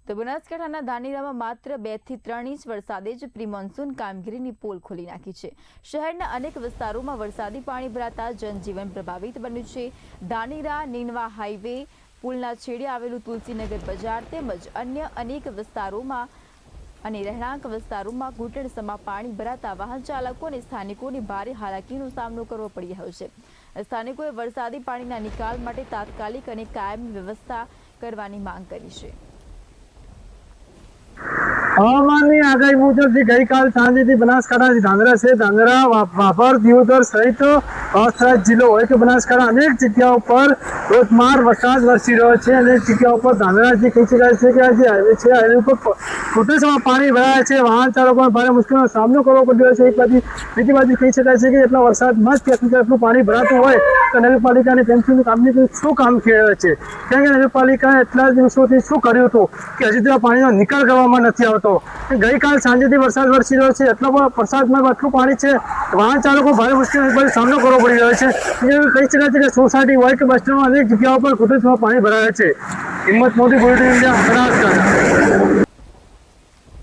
તો બનાસકાંઠાના ધાનેરામાં માત્ર 2 થી 3 ઇંચ વરસાદે જ પ્રી મોન્સૂન કામગીરીની પોલ ખોલી નાખી છે। શહેરના અનેક વિસ્તારોમાં વરસાદી પાણી ભરાતા જનજીવન પ્રભાવિત બન્યું છે। ધાનેરા નીનવા હાઈવે પુલના છેડે આવેલું તુલસીનગર બજાર તેમજ અન્ય અનેક વિસ્તારોમાં અને રહેણાંક વિસ્તારોમાં ઘૂંટણસમાં પાણી ભરાતા વાહન ચાલકો અને સ્થાનિકોને ભારે હાલાકીનો સામનો કરવો પડી રહ્યો છે। સ્થાનિકોએ વરસાદી પાણીના નિકાલ માટે તાત્કાલિક અને કાયમી વ્યવસ્થા કરવાની માંગ કરી છે। હવામાનની આગાહી મુજબ ગઈકાલ સાંજેથી બનાસકાંઠાથી ધાંગધ્રા વાપર દિયોદર સહિત વાવથરા જિલ્લો હોય કે બનાસકાંઠા અનેક જગ્યાઓ પર ધોધમાર વરસાદ વરસી રહ્યો છે। અનેક જગ્યાઓ પર ધાંગધ્રા કહી શકાય છે કે આજે હાઈવે છે, હાઈવે પર ઘૂંટણસમાં પાણી ભરાયા છે। વાહન ચાલકોને ભારે મુશ્કેલીનો સામનો કરવો પડી રહ્યો છે। એક બાજુ બીજી બાજુ કહી શકાય છે કે એટલા વરસાદમાં જ એટલું પાણી ભરાતું હોય તો નગરપાલિકાને પેન્શનની કામગીરી શું કામ થઈ રહ્યો છે? કારણ કે નગરપાલિકાએ એટલા દિવસોથી શું કર્યું હતું કે હજી તો પાણીનો નિકાલ કરવામાં નથી આવતો। ગઈકાલ સાંજેથી વરસાદ વરસી રહ્યો છે, એટલો વરસાદમાં આટલું પાણી છે, વાહન ચાલકો ભારે મુશ્કેલીનો સામનો કરવો પડી રહ્યો છે। કહી શકાય છે કે સોસાયટી હોય કે બસ સ્ટેન્ડમાં અનેક જગ્યાઓ પર ઘૂંટણસમાં પાણી ભરાયા છે। હિંમત મોદી બુલેટિન ઇન્ડિયા બનાસકાંઠા।